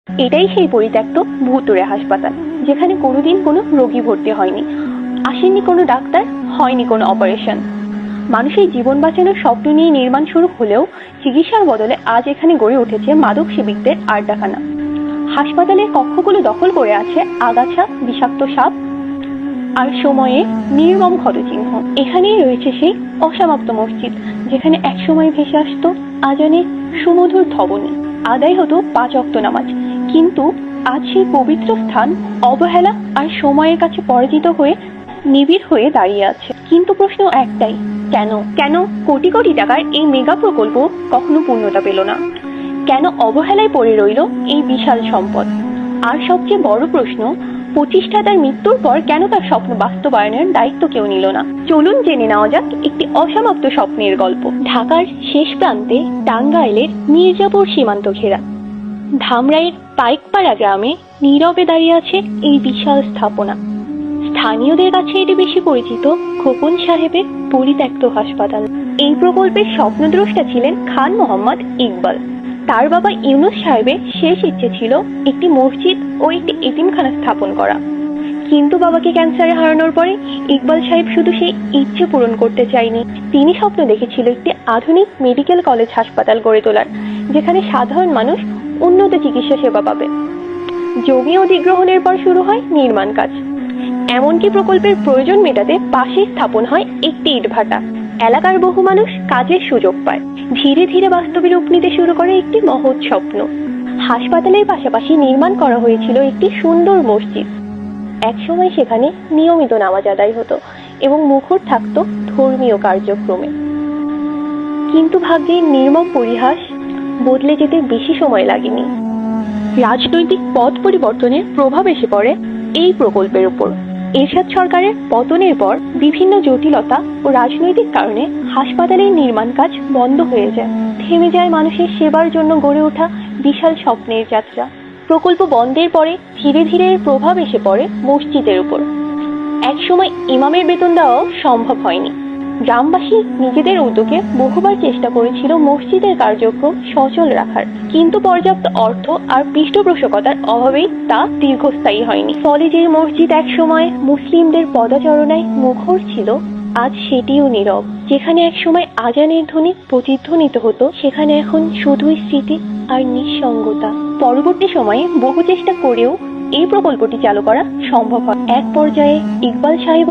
এটাই সেই পরিত্যক্ত ভুতুড়ে হাসপাতাল, যেখানে কোনোদিন কোনো রোগী ভর্তি হয়নি, আসেননি কোনো ডাক্তার, হয়নি কোনো অপারেশন। মানুষের জীবন বাঁচানোর স্বপ্ন নিয়ে নির্মাণ শুরু হলেও চিকিৎসার বদলে আজ এখানে গড়ে উঠেছে মাদক সেবীদের আড্ডাখানা। হাসপাতালের কক্ষগুলো দখল করে আছে আগাছা, বিষাক্ত সাপ আর সময়ে নির্মম ক্ষতচিহ্ন। এখানেই রয়েছে সেই অসমাপ্ত মসজিদ, যেখানে একসময় ভেসে আসতো আজানের সুমধুর ধ্বনি, আদায় হতো 5 ওয়াক্ত নামাজ। কিন্তু আজ সেই পবিত্র স্থান অবহেলা আর সময়ের কাছে পরাজিত হয়ে নিবিড় হয়ে দাঁড়িয়ে আছে। কিন্তু প্রশ্ন একটাই, কেন? কেন কোটি কোটি টাকার এই মেগা প্রকল্প কখনো পূর্ণতা পেল না? কেন অবহেলায় পড়ে রইল এই বিশাল সম্পদ? আর সবচেয়ে বড় প্রশ্ন, প্রতিষ্ঠাতার মৃত্যুর পর কেন তার স্বপ্ন বাস্তবায়নের দায়িত্ব কেউ নিল না? চলুন জেনে নেওয়া যাক একটি অসমাপ্ত স্বপ্নের গল্প। ঢাকার শেষ প্রান্তে টাঙ্গাইলের মির্জাপুর সীমান্ত ঘেরা ধামরাইয়ের পাইকপাড়া গ্রামে নীরবে দাঁড়িয়ে আছে এই বিশাল স্থাপনা। স্থানীয়দের কাছে এটি বেশি পরিচিত খোকন সাহেবের পরিত্যক্ত হাসপাতাল। এই প্রকল্পের স্বপ্নদ্রষ্টা ছিলেন খান মোহাম্মদ ইকবাল। তার বাবা ইউনুস সাহেবের শেষ ইচ্ছে ছিল একটি মসজিদ ও একটি এতিমখানা স্থাপন করা। কিন্তু বাবাকে ক্যান্সারে হারানোর পরে ইকবাল সাহেব শুধু সেই ইচ্ছে পূরণ করতে চায়নি, তিনি স্বপ্ন দেখেছিল একটি আধুনিক মেডিকেল কলেজ হাসপাতাল গড়ে তোলার, যেখানে সাধারণ মানুষ উন্নত চিকিৎসা সেবা পাবে। জমি অধিগ্রহণের পর শুরু হয় নির্মাণ কাজ। এমনকি প্রকল্পের প্রয়োজন মেটাতে পাশে স্থাপন হয় একটি ইটভাটা। এলাকার বহু মানুষ কাজের সুযোগ পায়। ধীরে ধীরে বাস্তবে রূপ নিতে শুরু করে একটি মহৎ স্বপ্ন। হাসপাতালের পাশাপাশি নির্মাণ করা হয়েছিল একটি সুন্দর মসজিদ। একসময় সেখানে নিয়মিত নামাজ আদায় হতো এবং মুখর থাকতো ধর্মীয় কার্যক্রমে। কিন্তু ভাগ্যের নির্মম পরিহাস, বদলে যেতে বেশি সময় লাগেনি। রাজনৈতিক পথ পরিবর্তনের প্রভাব এসে পড়ে এই প্রকল্পের উপর। এরশাদ সরকারের পতনের পর বিভিন্ন জটিলতা ও রাজনৈতিক কারণে হাসপাতালের নির্মাণ কাজ বন্ধ হয়ে যায়। থেমে যায় মানুষের সেবার জন্য গড়ে ওঠা বিশাল স্বপ্নের যাত্রা। প্রকল্প বন্ধের পরে ধীরে ধীরে এর প্রভাব এসে পড়ে মসজিদের উপর। একসময় ইমামের বেতন দেওয়াও সম্ভব হয়নি। গ্রামবাসী নিজেদের উদ্যোগে বহুবার চেষ্টা করেছিল মসজিদের কার্যক্রম সচল রাখার, কিন্তু পর্যাপ্ত অর্থ আর পৃষ্ঠপোষকতার অভাবেই তা দীর্ঘস্থায়ী হয়নি। ফলে যে মসজিদ একসময় মুসলিমদের পদচারণায় মুখর ছিল, আজ সেটিও নীরব। যেখানে একসময় আজানের ধ্বনি প্রতিধ্বনিত হতো, সেখানে এখন শুধুই স্মৃতি আর নিঃসঙ্গতা। পরবর্তী সময়ে বহু চেষ্টা করেও এই প্রকল্পটি চালু করা সম্ভব হয়। এক পর্যায়ে ইকবাল সাহেব